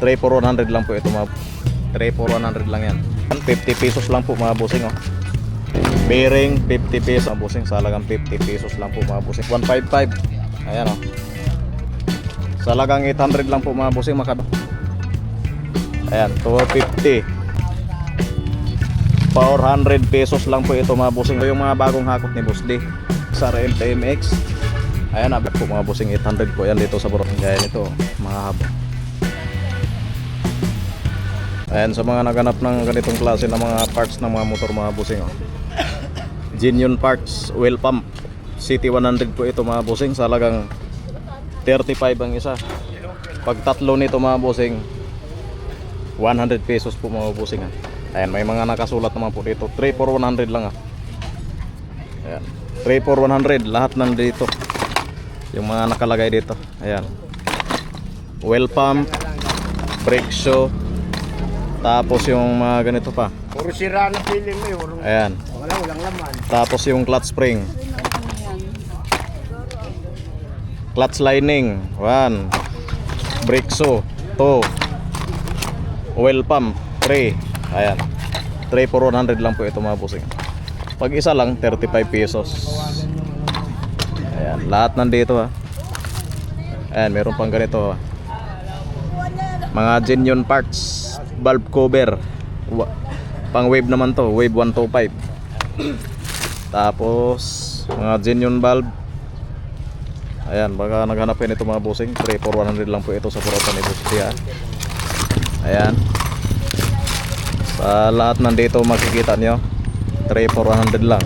3 for 100 lang po ito mga 3 for 100 lang yan. 50 pesos lang po mga bossing oh. Bearing 50 pesos mga bossing, sa halagang 50 pesos lang po mga bossing. 155. Ayan oh. Sa halagang 800 lang po mga bossing makado. Ayan, 250. 400 pesos lang po ito mga bossing. Ito yung mga bagong hakot ni Boss D sa RMTMX. Ayan, abot po mga bossing, 800 po yan dito sa Boracay. Ayan ito, mahaba. Ayan, sa mga naganap ng ganitong klase ng mga parts ng mga motor mga bossing oh. Genuine parts, oil pump, City 100 po ito mga bossing, sa halagang 35 ang isa. Pag tatlo nito mga bossing, 100 pesos po mga bossing ah. Ayan, may mga nakasulat naman po dito, 3 for 100 lang ah. Ayan, 3 for 100 lahat nandito. Yung mga nakalagay dito. Ayan, oil pump, brake shoe, tapos yung mga ganito pa. Puro sira na film eh. Ayan. Walang laman. Tapos yung clutch spring, clutch lining 1, brake shoe 2, oil pump 3. Ayan, 3 for 100 lang po ito mga bossing. Pag isa lang 35 pesos. Ayan, lahat nandito ha. Ayan, meron pang ganito ha. Mga genuine parts, valve cover, pang wave naman to, wave 125. Tapos mga genuine valve. Ayan, baka naghanapin ito mga bossing, 3 for 100 lang po ito sa Puratan ni Boss D. Ayan, sa lahat nandito makikita nyo 3 for 100 lang.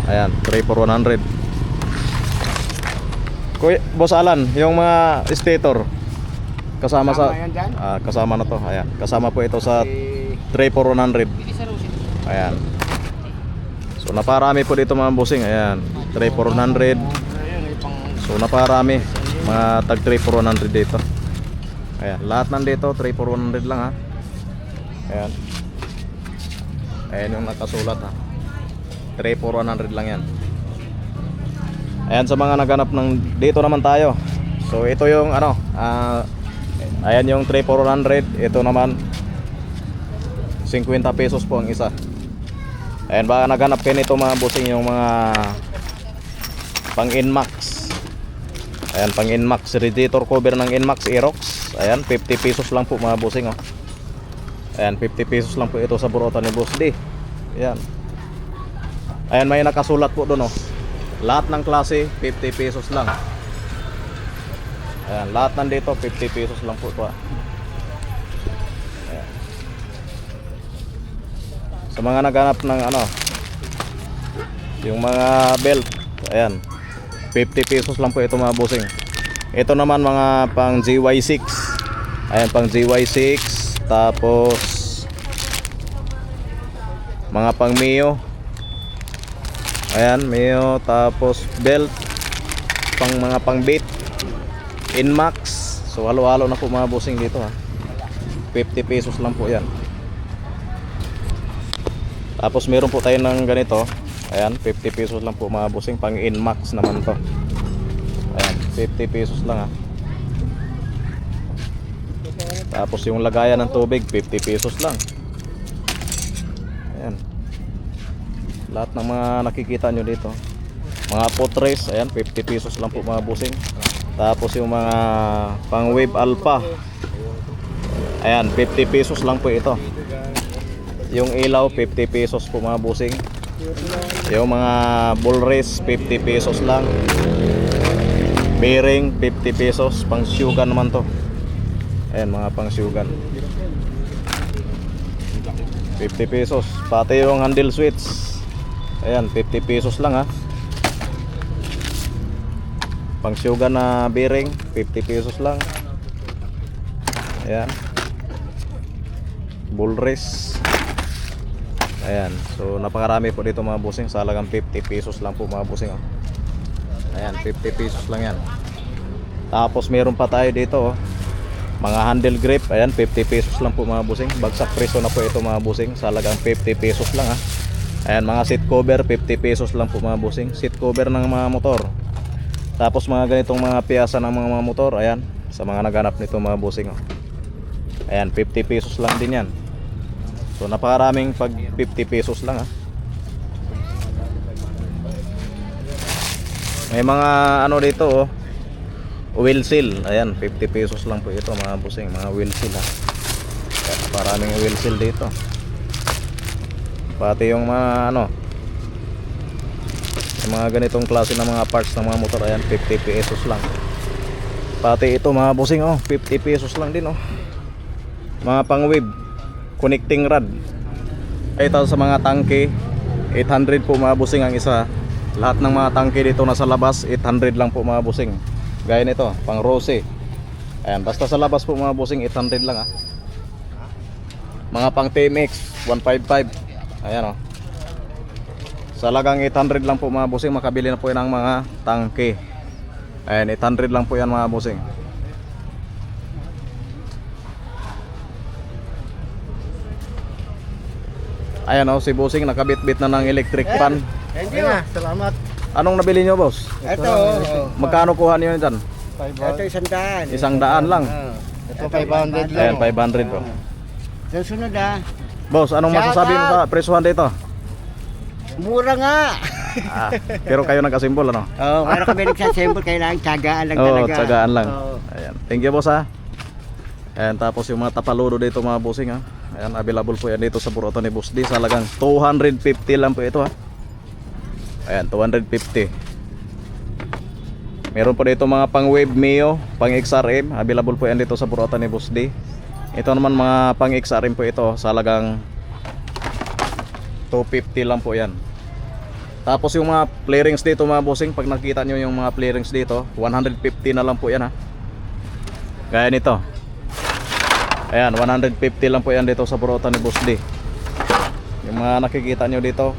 Ayan, 3 for 100. Kuya, Boss Alan, yung mga stator kasama sa kasama na to. Ayan, kasama po ito sa 3 for 100. Ayan, so naparami po dito mga bossing. Ayan, 3 for 100. So naparami, mga tag 3 for 100 dito. Ayan, lahat nandito 3 for 100 lang ha. Ayan, ayan yung nakasulat ha, 3 for 100 lang yan. Ayan, sa mga naganap ng dito naman tayo. So ito yung ano, ayan yung 3 for 100. Ito naman 50 pesos po ang isa. Ayan, baka naganap kayo nito mga bossing, yung mga pang Inmax. Ayan, pang Inmax, radiator cover ng Inmax Aerox. Ayan, 50 pesos lang po mga bossing oh. Ayan, 50 pesos lang po ito sa Burotan ni Boss D. Ayan. Ayan, may nakasulat po doon oh. Lahat ng klase 50 pesos lang. Ayan, lahat nandito 50 pesos lang po ito. Ayan. Sa mga naghanap ng ano, yung mga belt, ayan, 50 pesos lang po ito mga bossing. Ito naman mga pang GY6. Ayan, pang GY6. Tapos mga pang Mio. Ayan, Mio. Tapos belt, pang mga pang beat, Inmax. So halo-halo na po mga bossing dito ha. 50 pesos lang po yan. Tapos meron po tayo ng ganito. Ayan, 50 pesos lang po mga bossing, pang Inmax naman to. Ayan, 50 pesos lang ha. Tapos yung lagayan ng tubig 50 pesos lang. Ayan, lahat ng mga nakikita nyo dito, mga potres, ayan, 50 pesos lang po mga bossing. Tapos yung mga pang wave alpha, ayan, 50 pesos lang po ito. Yung ilaw 50 pesos po mga bossing. Yung mga bull race 50 pesos lang. Bearing 50 pesos, pang syugan naman to. Ayan, mga pang syugan 50 pesos. Pati yung handle switch, ayan, 50 pesos lang ha. Pang syugan na bearing 50 pesos lang. Ayan, bull race. Ayan, so napakarami po dito mga bossing, sa halagang 50 pesos lang po mga bossing oh. Ayan, 50 pesos lang yan. Tapos meron pa tayo dito oh, mga handle grip. Ayan, 50 pesos lang po mga bossing. Bagsak preso na po ito mga bossing, sa halagang 50 pesos lang ha. Ayan, mga seat cover 50 pesos lang po mga bossing. Seat cover ng mga motor. Tapos mga ganitong mga piyasa ng mga motor, ayan, sa mga naghanap nito mga bossing oh. Ayan, 50 pesos lang din yan. So napakaraming pag 50 pesos lang ha. May mga ano dito oh, wheel seal. Ayan, 50 pesos lang po ito mga busing, mga wheel seal ha. Ayan, napakaraming wheel seal dito. Pati yung mga ano, yung mga ganitong klase ng mga parts ng mga motor, ayan, 50 pesos lang. Pati ito mga busing oh, 50 pesos lang din oh. Mga pang wave, connecting rod. Ito sa mga tangke, 800 po mga busing ang isa. Lahat ng mga tangke dito nasa labas, 800 lang po mga busing. Gaya nito, pang rose. Ayan, basta sa labas po mga busing, 800 lang ah. Mga pang TMX, 155. Ayan oh. Salagang 800 lang po mga busing, makabili na po yan ng mga tangke. Ayan, 800 lang po yan mga busing. Ayan oh, si busing nakabit-bit na ng electric fan. Thank you. Salamat. Anong nabili nyo boss? Ito. Magkano kuha niyo dyan? Ito 100. 100 lang. Ito 500 Ayan, lang. 500 po. Yung sunod ah. Boss, anong Shout masasabi mo out! sa presyuhan dito? Mura nga. Ah, pero kayo nagkasimbol ano? Oh, para kami nagsasemble, kailangan tiyagaan lang Oo, talaga. tsagaan lang. Oo. Ayan. Thank you boss ha. Ayan, tapos yung mga tapaludo dito mga bossing ha. Ayan, available po yan dito sa Burautan ni Boss D. Salagang 250 lang po ito ha. Ayan, 250. Meron po dito mga pang wave Mio, pang XRM. Available po yan dito sa Burautan ni Boss D. Ito naman mga pang XRM po ito. Salagang 250 lang po yan. Tapos yung mga flarings dito mga bossing, pag nakita nyo yung mga flarings dito, 150 na lang po yan ha. Gaya nito. Ayan, 150 lang po yan dito sa Burautan ni Boss D. Yung mga nakikita nyo dito,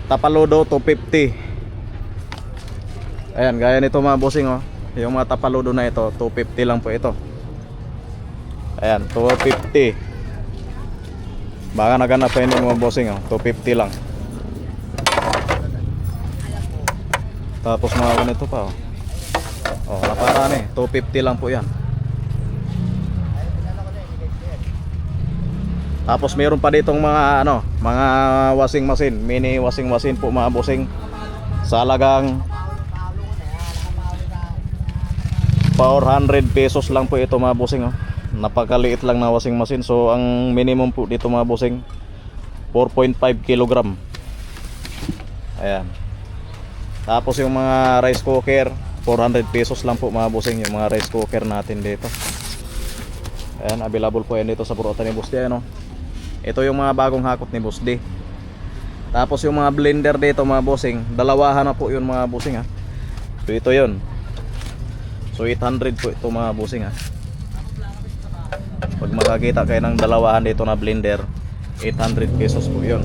tapaludo 250. Ayan, gaya nito mga bossing oh. Yung mga tapaludo na ito, 250 lang po ito. Ayan, 250. Baka naganap pa yun yung mga bossing oh, 250 lang. Tapos mga ganito pa oh. Oh, naparami, 250 lang po yan. Tapos meron pa ditong mga ano, mga washing machine, mini washing machine po mga bossing. Sa halagang 400 pesos lang po ito mga bossing oh. Napakaliit lang na washing machine. So ang minimum po dito mga bossing 4.5 kg. Ayan. Tapos yung mga rice cooker 400 pesos lang po mga bossing, yung mga rice cooker natin dito. Ayan, available po yan dito sa Burautan ni Boss D ano. Ito yung mga bagong hakot ni Boss D. Tapos yung mga blender dito mga bossing, dalawahan na po yun mga bossing ha. So ito yun. So 800 po ito mga bossing ha. Pag makakita kayo ng dalawahan dito na blender, 800 pesos po yun.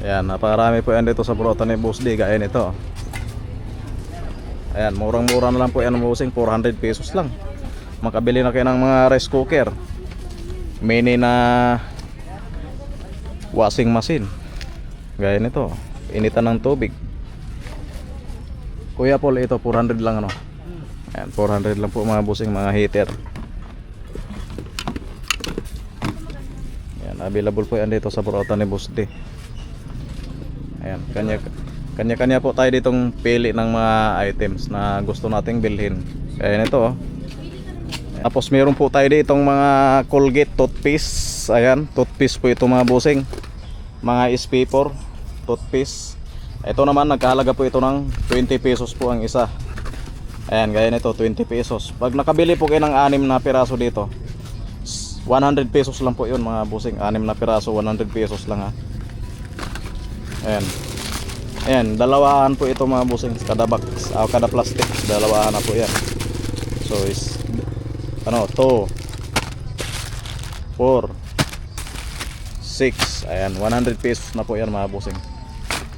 Ayan, napakarami po yan dito sa Burautan ni Boss D. Gaya nito. Ayan, murang-mura na lang po yan bossing, 400 pesos lang. Makabili na kayo ng mga rice cooker, mini na washing machine. Gaya nito, initan ng tubig. Kuya Paul, ito 400 lang ano. Ayan, 400 lang po mga bossing, mga heater. Ayan, available po yan dito sa Burautan ni Boss D. Ayan, kanya-kanya po tayo ditong pili ng mga items na gusto nating bilhin. Kaya nito oh. Tapos meron po tayo ditong mga Colgate toothpaste. Ayan, toothpaste po ito mga bossing. Mga SP4 toothpaste. Ito naman nagkahalaga po ito ng 20 pesos po ang isa. Ayan, gaya nito 20 pesos. Pag nakabili po kayo ng 6 na piraso dito, 100 pesos lang po yun mga bossing. 6 na piraso, 100 pesos lang ha. Ayan. Ayan, dalawahan po ito mga bossing, kada box, kada plastic, dalawahan na po yan. So is ano, 2 4 6. Ayan, 100 pesos na po yan mga bossing.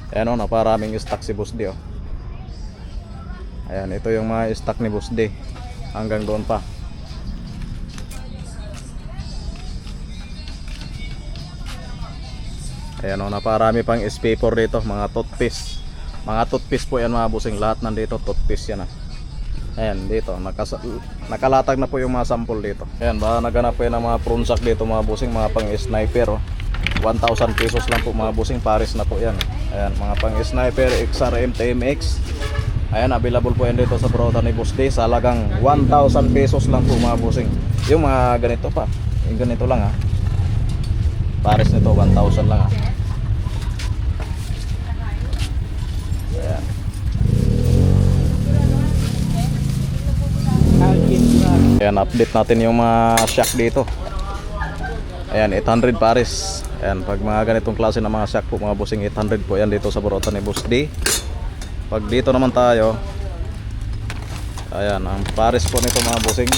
Ayan o, naparaming stock si Boss D oh. Ayan, ito yung mga stock ni Boss D. Hanggang doon pa. Ayan o, naparami pang SP4 dito, mga toothpaste. Mga toothpaste po yan mga bossing. Lahat nandito toothpaste yan. Ayan, dito. Nakalatag na po yung mga sample dito. Ayan, baka naganap po yan ng mga prawn sack dito mga bossing. Mga pang sniper. 1,000 pesos lang po mga bossing. Paris na po yan. Ayan, mga pang sniper, XRM, TMX. Ayan, available po yan dito sa Burautan ni Boss D. Sa halagang 1,000 pesos lang po mga bossing. Yung mga ganito pa. Yung ganito lang ha. Pares nito 1,000 lang ha. Ayan. Ayan, update natin yung mga shock dito. Ayan, 800 pares. Ayan, pag mga ganitong klase ng mga shock po mga bossing, 800 po yan dito sa Burautan ni Boss D. Pag dito naman tayo, ayan, ang pares po nito mga bossing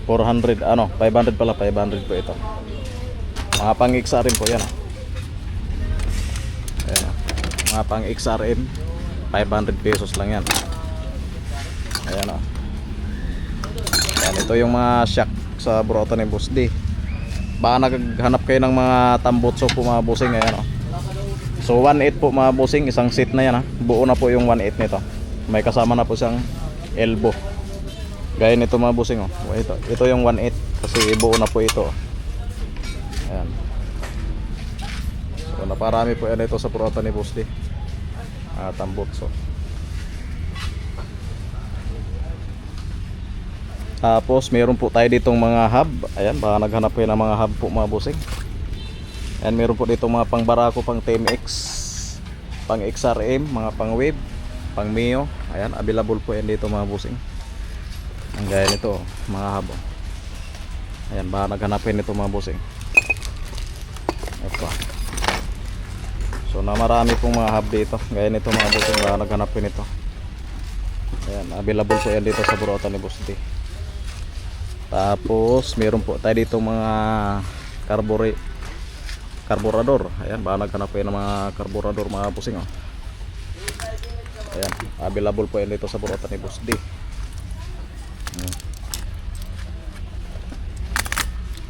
400, 500 pala, 500 po ito. Mga pang XRM po yan. Ayan, mga pang XRM 500 pesos lang yan. Ayan o. Ayan, ito yung mga shock sa Burautan ni Boss D. Baka naghanap kayo ng mga tambotso po mga bossing. Ayan o. So 1.8 po mga bossing, isang seat na yan ha. Buo na po yung 1.8 nito. May kasama na po siyang elbow. Gaya nito mga bossing oh. Ito yung 1.8 kasi buo na po ito. Ayan. So naparami po yan ito sa Burautan ni Boss D. Tambotso. Tapos meron po tayo ditong mga hub. Ayan, baka naghanap kayo ng mga hub po mga bossing. Ayan, meron po dito mga pang Barako, pang TMX, pang XRM, mga pang Wave, pang Mio. Ayan, available po yan dito mga bossing. Ang gaya nito, mga hub. Ayan, baka naghanapin nito mga bossing. Ito. So na marami pong mga hub dito. Gaya nito mga bossing, baka naghanapin ito. Ayan, available po yan dito sa Burautan ni Boss D. Tapos meron po tayo dito mga karburador. Ayan, baka naghanap po yan ng mga karburador mga bossing oh. Ayan, available po yan dito sa Burautan ni Boss D.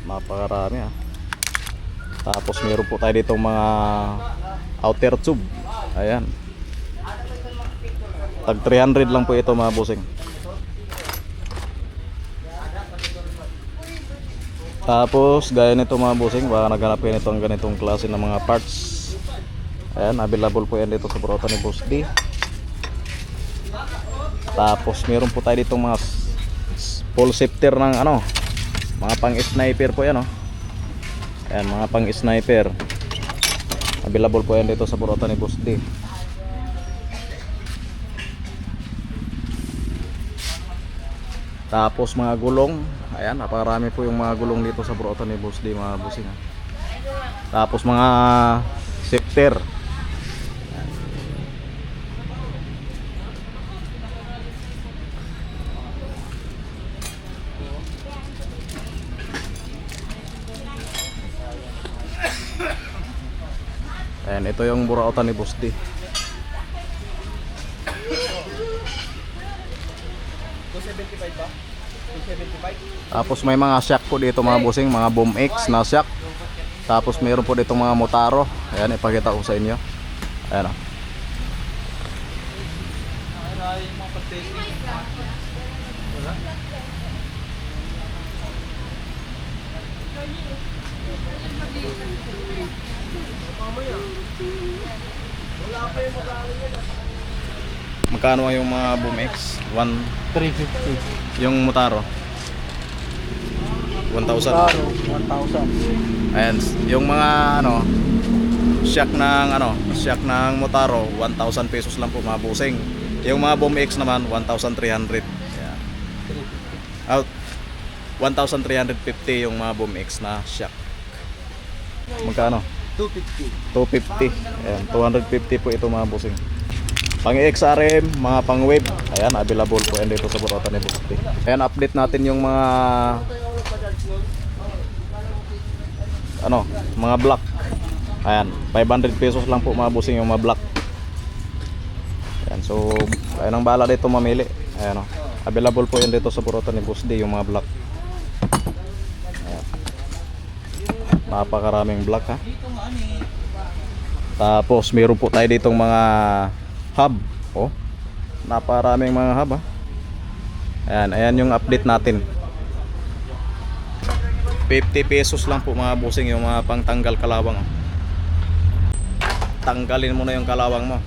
Napakarami ha. Tapos meron po tayo dito mga outer tube. Ayan, tag 300 lang po ito mga bossing. Tapos gaya nito mga bossing, baka naghanap kayo nito ang ganitong klase ng mga parts. Ayan, available po yan dito sa Burautan ni Boss D. Tapos meron po tayo ditong mga full shifter ng mga pang sniper po yan oh. Ayan, mga pang sniper. Available po yan dito sa Burautan ni Boss D. Tapos mga gulong. Ayan, napakarami po yung mga gulong dito sa Burautan ni Boss D mga bossing. Tapos mga shifter. Ayan, ito yung Burautan ni Boss D. Tapos may mga shock po dito mga bossing, mga Boom X na shock. Tapos mayroon po dito mga Motaro. Ayan, ipakita ko sa inyo. Ayan o. Magkano yung mga Boom X? 350. Yung Motaro 1,000. 1,000. Ayan, yung mga shock ng Motaro 1,000 pesos lang po mga bossing. Yung mga Boom X naman 1,300. Ayan. Out 1,350 yung mga Boom X na shock. Magkano? 250. 250. Ayan, 250 po ito mga bossing. Pang XRM, mga pang Wave. Ayan, available po yan dito sa Burautan ni Boss D. Ayan, update natin yung mga mga block. Ayan, 500 pesos lang po mga bossing yung mga block. Ayan, so ayan ang bala dito mamili. Ayan o. Available po yan dito sa Burautan ni Boss D yung mga block. Ayan. Napakaraming block ha. Tapos meron po tayo ditong mga hub. Oh, naparaming mga hub ha. Ayan, ayan yung update natin. 50 pesos lang po mga bossing yung mga pangtanggal kalawang. Tanggalin mo na yung kalawang mo.